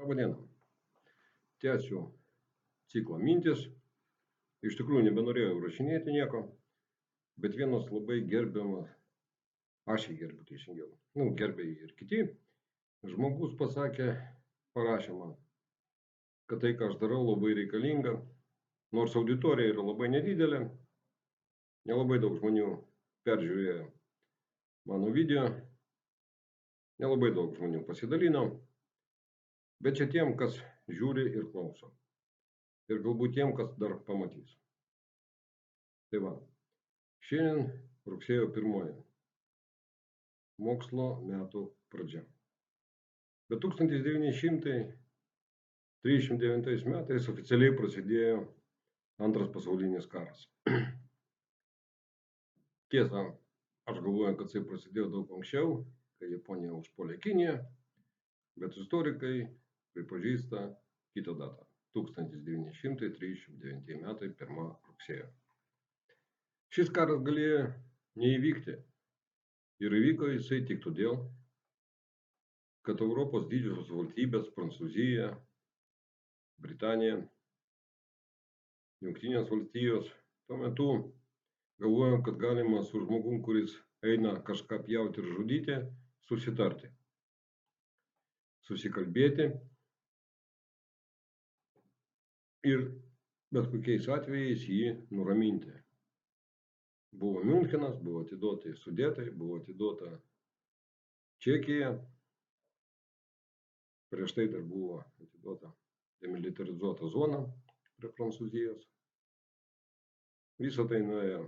Labą dieną. Tęsiu ciklą mintis. Iš tikrųjų nebenorėjau rašinėti nieko, bet vienas labai gerbiamas, aš jį gerbiu teisingiau, gerbė jį ir kiti, žmogus pasakė, parašė man, kad tai, ką aš darau, labai reikalinga, nors auditorija yra labai nedidelė, nelabai daug žmonių peržiūrėjo mano video, nelabai daug žmonių pasidalino, bet čia tiem, kas žiūri ir klauso. Ir galbūt tiem, kas dar pamatys. Tai va, šiandien rugsėjo 1. Mokslo metų pradžia. Bet 1939 metais oficialiai prasidėjo Antras pasaulinis karas. Tiesa, aš galvoju, kad jis prasidėjo daug anksčiau, kai Japonija užpuolė Kiniją, bet istorikai pripažįsta kitą datą. 1939 metai 1 rugsėjo. Šis karas galėjo neįvykti ir įvyko jisai tik todėl, kad Europos didžiosios valstybės Prancūzija, Britanija, Jungtinės valstijos tuo metu galvojo, kad galima su žmogum, kuris eina kažką pjauti ir žudyti, susitarti, susikalbėti ir bet kokiais atvejais jį nuraminti. Buvo Miunchenas, buvo atiduota Sudetai, buvo atiduota Čekija, prieš tai dar buvo atiduota demilitarizuota zona prie Prancūzijos. Visą tai nuėjo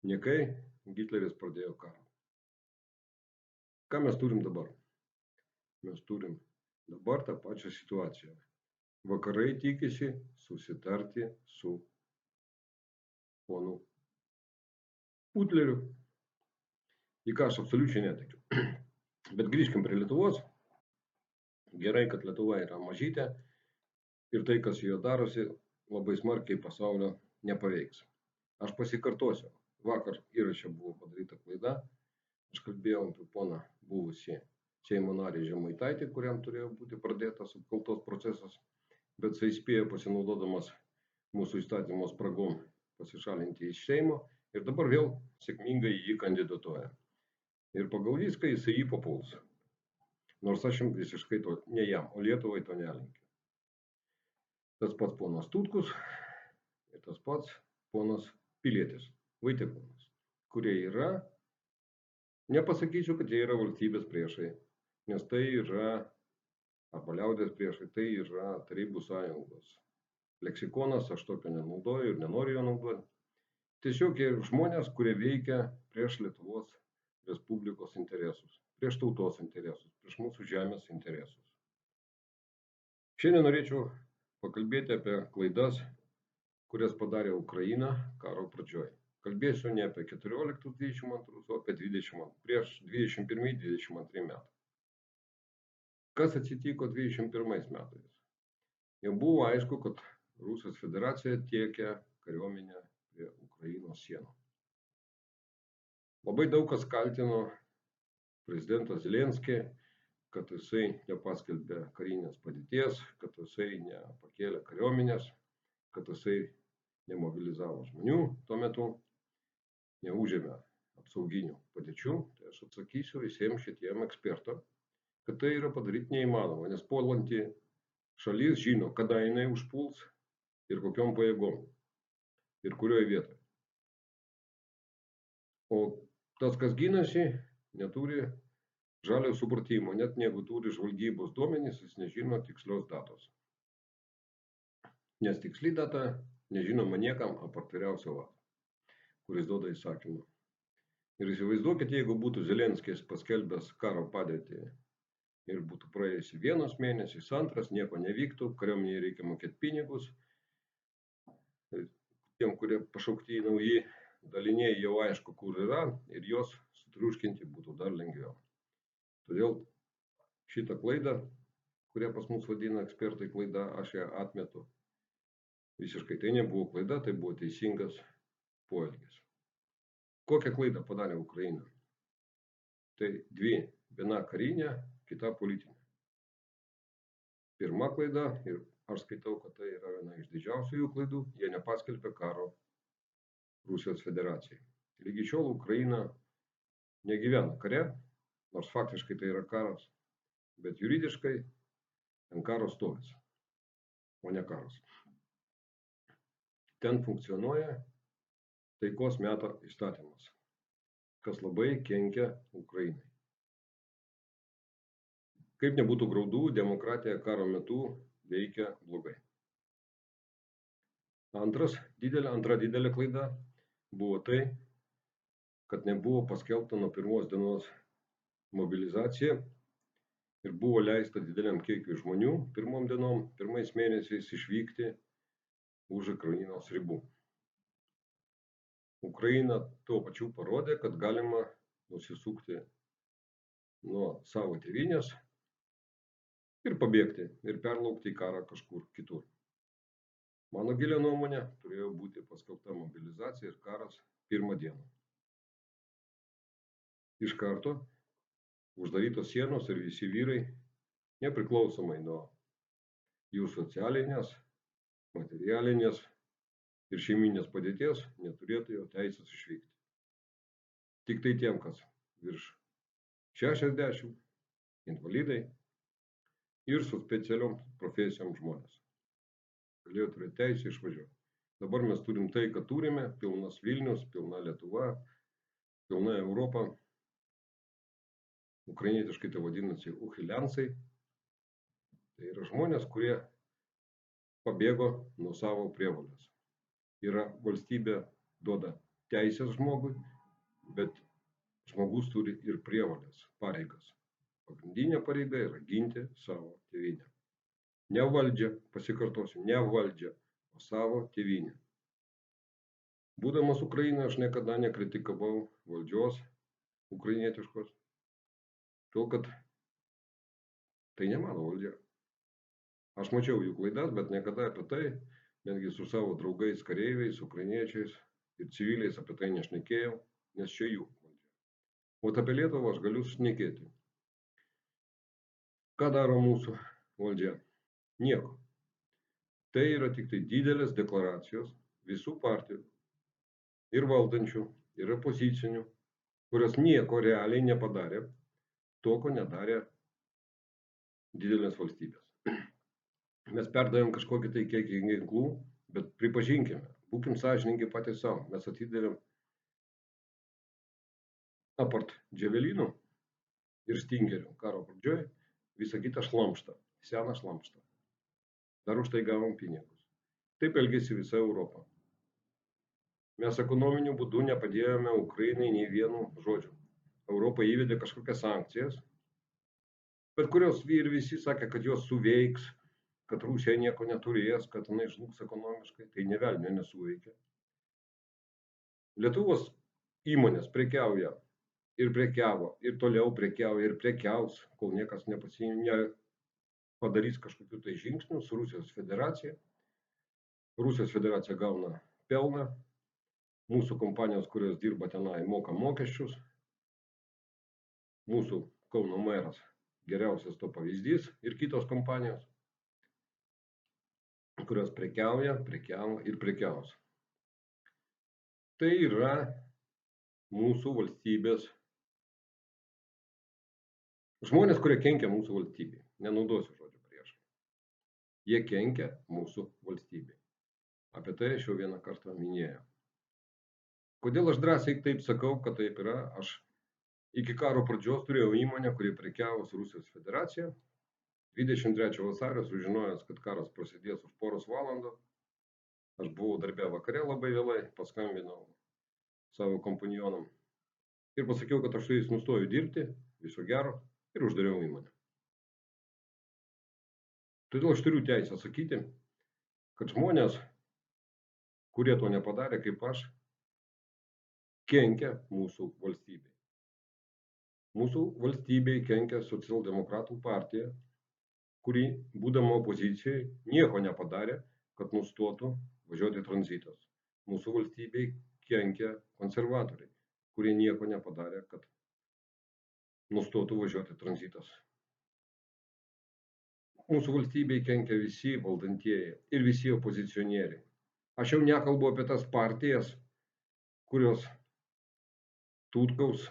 niekai, Hitleris pradėjo karą. Ką mes turim dabar? Mes turim dabar tą pačią situaciją. Vakarai tikisi susitarti su ponu Hitleriu, į ką aš absoliučiai netikiu. Bet grįžkim prie Lietuvos. Gerai, kad Lietuva yra mažytė ir tai, kas joje darosi, labai smarkiai pasaulio nepaveiks. Aš pasikartosiu. Vakar įraše buvo padaryta klaida. Aš kalbėjau apie poną buvusį Seimo narį Žemaitaitį, kuriam turėjo būti pradėtas apkaltos procesas, bet jisai spėjo pasinaudodamas mūsų įstatymo spragom pasišalinti iš Seimo ir dabar vėl sėkmingai jį kandidatuoja. Ir pagal viską jisai jį papuls. Nors aš jam visiškai to, ne jam, o Lietuvai to nelinkiu. Tas pats ponas Tutkus ir tas pats ponas Pilietis, Vaitiekūnas, kurie yra, nepasakyčiau, kad jie yra valstybės priešai, nes tai yra, arba liaudės priešai, tai yra Tarybų sąjungos leksikonas, aš tokio nenaudoju ir nenoriu jo naudoti. Tiesiog jie žmonės, kurie veikia prieš Lietuvos Respublikos interesus, prieš tautos interesus, prieš mūsų žemės interesus. Šiandien norėčiau pakalbėti apie klaidas, kurias padarė Ukraina karo pradžioje. Kalbėsiu ne apie 14-22, o apie prieš 21-22 metų. Kas atsitiko 21 metais? Jau buvo aišku, kad Rusijos federacija tiekia kariuomenę prie Ukrainos sienų. Labai daug kas kaltino prezidentą Zelenskį, kad jisai nepaskelbė karinės padėties, kad jisai nepakėlė kariuomenės, kad jisai nemobilizavo žmonių tuo metu, neužėmė apsauginių padėčių. Tai aš atsakysiu visiems šitiem ekspertam, kad tai yra padaryti neįmanoma, nes puolanti šalis žino, kada jinai užpuls ir kokiom pajėgom ir kurioje vietoje. O tas, kas ginasi, neturi žalio supratimo, net jeigu turi žvalgybos duomenys, jis nežino tikslios datos. Nes tiksli data nežinoma niekam apart vyriausio vado, kuris duoda įsakymą. Ir įsivaizduokit, jeigu būtų Zelenskis paskelbęs karo padėtį ir būtų praėjęs 1 mėnesis, 2, nieko nevyktų, kariuomenei reikia mokėti pinigus, tiem, kurie pašaukti nauji daliniai jau aišku, kur yra ir jos sutriuškinti būtų dar lengviau. Todėl šitą klaidą, kurią pas mus vadina ekspertai klaida, aš ją atmetu. Visiškai tai nebuvo klaida, tai buvo teisingas poelgis. Kokią klaidą padarė Ukraina? Tai dvi, viena karinė, kita politinė. Pirma klaida, ir aš skaitau, kad tai yra viena iš didžiausių jų klaidų, jie nepaskelbė karo Rusijos federacijai. Lygi šiol Ukraina negyvena kare, nors faktiškai tai yra karas, bet juridiškai ten karas stovis, o ne karas. Ten funkcionuoja taikos meto įstatymas, kas labai kenkia Ukrainai. Kaip nebūtų graudų, demokratija karo metu veikia blogai. Antra didelė klaida buvo tai, kad nebuvo paskelbta nuo pirmos dienos mobilizacija ir buvo leista dideliam kiekiui žmonių pirmais mėnesiais išvykti už Ukrainos ribų. Ukraina tuo pačiu parodė, kad galima nusisukti nuo savo tėvynės ir pabėgti ir perlaukti karą kažkur kitur. Mano gilia nuomonė, turėjo būti paskelbta mobilizacija ir karas pirmą dieną. Iš karto uždarytos sienos ir visi vyrai, nepriklausomai nuo jų socialinės, materialinės ir šeiminės padėties, neturėtų jau teisės išvykti. Tik tai tiem, kas virš 60, invalidai ir su specialiom profesijom žmonės galėjo turėti teisę išvažiuoti. Dabar mes turim tai, kad turime, pilnas Vilnius, pilna Lietuva, pilna Europa. Ukrainietiškai tai vadinasi uchiliansai. Tai yra žmonės, kurie pabėgo nuo savo prievolės. Yra valstybė duoda teisės žmogui, bet žmogus turi ir prievolės, pareigas. Pagrindinė pareiga yra ginti savo tėvynę. Ne valdžią, pasikartosiu, ne valdžią, o savo tėvynę. Būdamas Ukrainoje, aš niekada nekritikavau valdžios ukrainietiškos, todėl kad tai ne mano valdžia. Aš mačiau jų klaidas, bet niekada apie tai, netgi su savo draugais, kareiviais, ukrainiečiais ir civiliais apie tai nešnekėjau, nes čia jų valdžia. O apie Lietuvą aš galiu šnekėti. Ką daro mūsų valdžia? Nieko. Tai yra tik tai didelės deklaracijos visų partijų, ir valdančių, ir opozicinių, kurios nieko realiai nepadarė, to, ko nedarė didelės valstybės. Mes perdavėm kažkokį tai kiekį ginklų, bet pripažinkime, būkim sąžiningi patys savo. Mes atidavėm apart dževelinų ir stingerių karo pradžioj visą kitą šlamštą, seną šlamštą. Dar už tai gavom pinigus. Taip elgėsi visa Europa. Mes ekonominiu būdu nepadėjome Ukrainai nei vienu žodžiu. Europa įvedė kažkokias sankcijas, bet kurios ir visi sakė, kad jos suveiks, kad Rusija nieko neturės, kad jinai žlugs ekonomiškai. Tai nė velnio nesuveikia. Lietuvos įmonės prekiauja ir prekiavo, ir toliau prekiauja, ir prekiaus, kol niekas padarys kažkokių tai žingsnių su Rusijos federacija. Rusijos federacija gauna pelną, mūsų kompanijos, kurios dirba tenai, moka mokesčius. Mūsų Kauno meras geriausias to pavyzdys ir kitos kompanijos, kurios prekiauja, prekiavo ir prekiaus. Tai yra mūsų valstybės žmonės, kurie kenkia mūsų valstybei. Nenaudosiu žodžio priešai. Jie kenkia mūsų valstybei. Apie tai aš jau vieną kartą minėjau. Kodėl aš drąsiai taip sakau, kad taip yra? Aš iki karo pradžios turėjau įmonę, kuri prekiavo su Rusijos federacija. 23 vasario sužinojęs, kad karas prasidės už poros valandų. Aš buvau darbe vakare labai vėlai, paskambinau savo kompanionam ir pasakiau, kad aš su jais nustoju dirbti, viso gero, ir uždariau įmonę. Todėl aš turiu teisę sakyti, kad žmonės, kurie to nepadarė kaip aš, kenkia mūsų valstybei. Mūsų valstybei kenkia Socialdemokratų partija, kuri, būdama opozicijoje, nieko nepadarė, kad nustotų važiuoti tranzitas. Mūsų valstybei kenkia konservatoriai, kurie nieko nepadarė, kad nustotų važiuoti tranzitas. mūsų valstybei kenkia visi valdantieji ir visi opozicionieriai. Aš jau nekalbu apie tas partijas, kurios Tutkaus,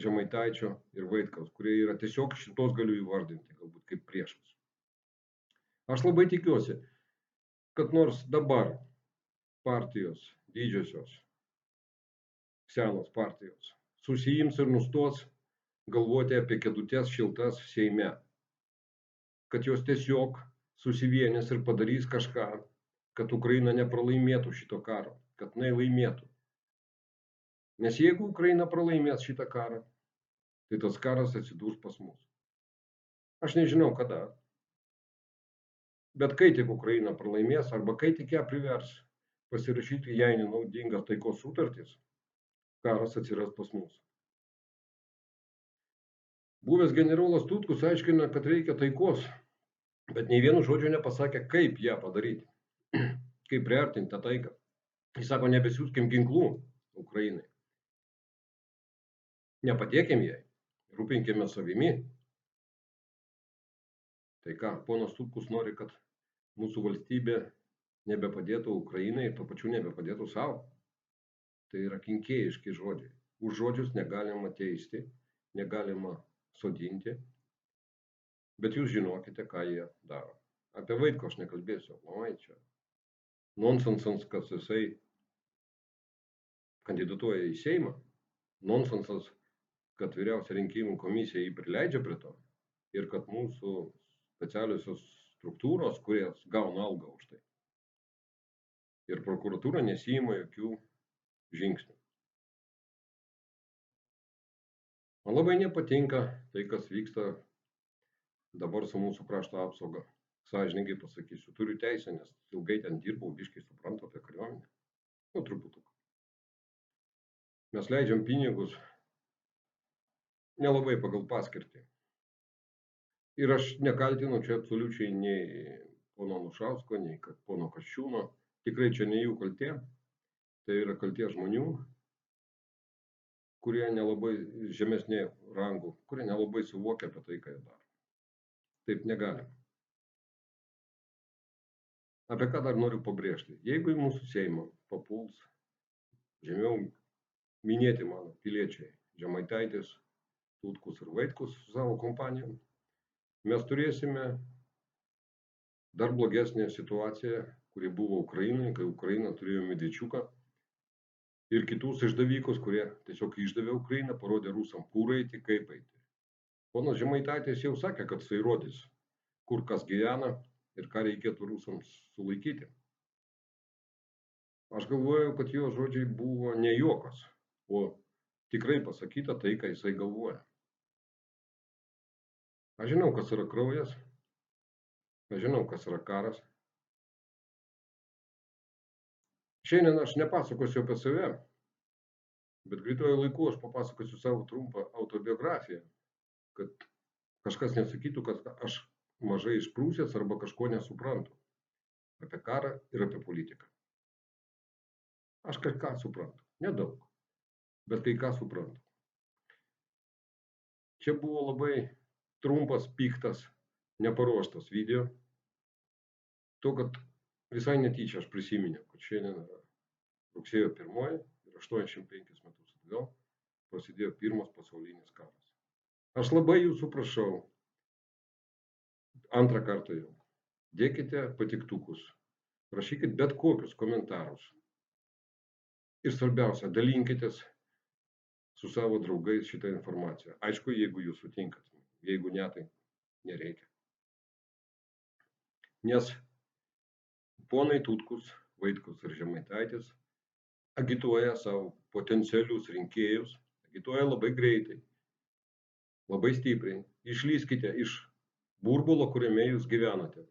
Žemaitaičio ir Vaitkaus, kurie yra tiesiog šitos galiu įvardinti, galbūt kaip priešus. Aš labai tikiuosi, kad nors dabar partijos, didžiosios, senos partijos, susijims ir nustos galvoti apie kėdutes šiltas Seime, kad jos tiesiog susivienys ir padarys kažką, kad Ukraina nepralaimėtų šito karo, kad jinai laimėtų. Nes jeigu Ukraina pralaimės šitą karą, tai tas karas atsidurs pas mus. Aš nežinau kada, bet kai tik Ukraina pralaimės arba kai tik ją privers pasirašyti jai nenaudingas taikos sutartis, karas atsiras pas mus. Buvęs generolas Tutkus aiškina, kad reikia taikos, bet nei vienu žodžiu nepasakė, kaip ją padaryti, kaip priartinti tą taiką. Jis sako, nebesiųskim ginklų Ukrainai. Nepadėkim jai, rūpinkime savimi. Tai ką, ponas Tutkus nori, kad mūsų valstybė nebepadėtų Ukrainai ir tuo pačiu nebepadėtų savo. Tai yra kenkėjiški žodžiai. Už žodžius negalima teisti, negalima sodinti, bet jūs žinokite, ką jie daro. Apie Vaitko aš nekalbėsiu. Oi, čia nonsensas, kad jisai kandidatuoja į Seimą. Nonsensas, kad vyriausia rinkimų komisija jį prileidžia prie to ir kad mūsų specialiosios struktūros, kurios gauna algą už tai. Ir prokuratūra nesiima jokių žingsnių. Man labai nepatinka tai, kas vyksta dabar su mūsų krašto apsauga. Sąžiningai pasakysiu, turiu teisę, nes ilgai ten dirbau, biškai suprantu apie kariuomenę. Truputuką. Mes leidžiam pinigus nelabai pagal paskirtį. Ir aš nekaltinu čia absoliučiai nei pono Anušausko, nei pono Kasčiūno. Tikrai čia ne jų kaltė. Tai yra kaltė žmonių, kurie nelabai žemesnė rangų, kurie nelabai suvokia apie tai, ką jie daro. Taip negalim. Apie ką dar noriu pabrėžti. Jeigu į mūsų Seimą papuls žemiau minėti mano piliečiai Žemaitaitis, Tutkus ir Vaitkus su savo kompanijom, mes turėsime dar blogesnę situaciją, kuri buvo Ukrainai, kai Ukraina turėjo Medvičiuką ir kitus išdavikus, kurie tiesiog išdavė Ukrainą, parodė rusam, kur eiti, kaip eiti. Ponas Žemaitaitis jau sakė, kad jisai rodys, kur kas gyvena ir ką reikėtų rusams sulaikyti. Aš galvoju, kad jo žodžiai buvo ne juokas, o tikrai pasakyta tai, ką jisai galvoja. Aš žinau, kas yra kraujas, aš žinau, kas yra karas. Šiandien aš nepasakosiu apie save, bet greituoju laiku aš papasakosiu savo trumpą autobiografiją, kad kažkas nesakytų, kad aš mažai išprūsęs arba kažko nesuprantu apie karą ir apie politiką. Aš kai ką suprantu, nedaug, bet kai ką suprantu. Čia buvo labai trumpas, piktas, neparuoštas video. To, kad visai netyčia aš prisiminiau, kad šiandien yra rugsėjo 1 ir 85 metus atgal prasidėjo pirmas pasaulinis karas. Aš labai jūsų prašau, antrą kartą jau, dėkite patiktukus, rašykit bet kokius komentarus. Ir svarbiausia, dalinkitės su savo draugais šitą informaciją. Aišku, jeigu jūs sutinkat, jeigu ne, tai nereikia. Nes ponai Tutkus, Vaitkus ir Žemaitaitis agituoja savo potencialius rinkėjus, agituoja labai greitai, labai stipriai. Išlyskite iš burbulo, kuriame jūs gyvenate.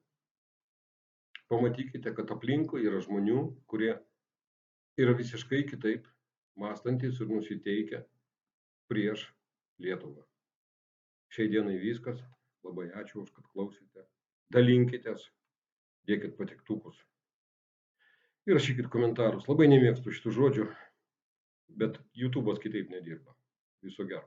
Pamatykite, kad aplinkui yra žmonių, kurie yra visiškai kitaip mąstantis ir nusiteikę prieš Lietuvą. Šiai dienai viskas. Labai ačiū už, kad klausėte. Dalinkitės, dėkit patiktukus ir rašykit komentarus. Labai nemėgstu šitų žodžių, bet YouTube'as kitaip nedirba. Viso gero.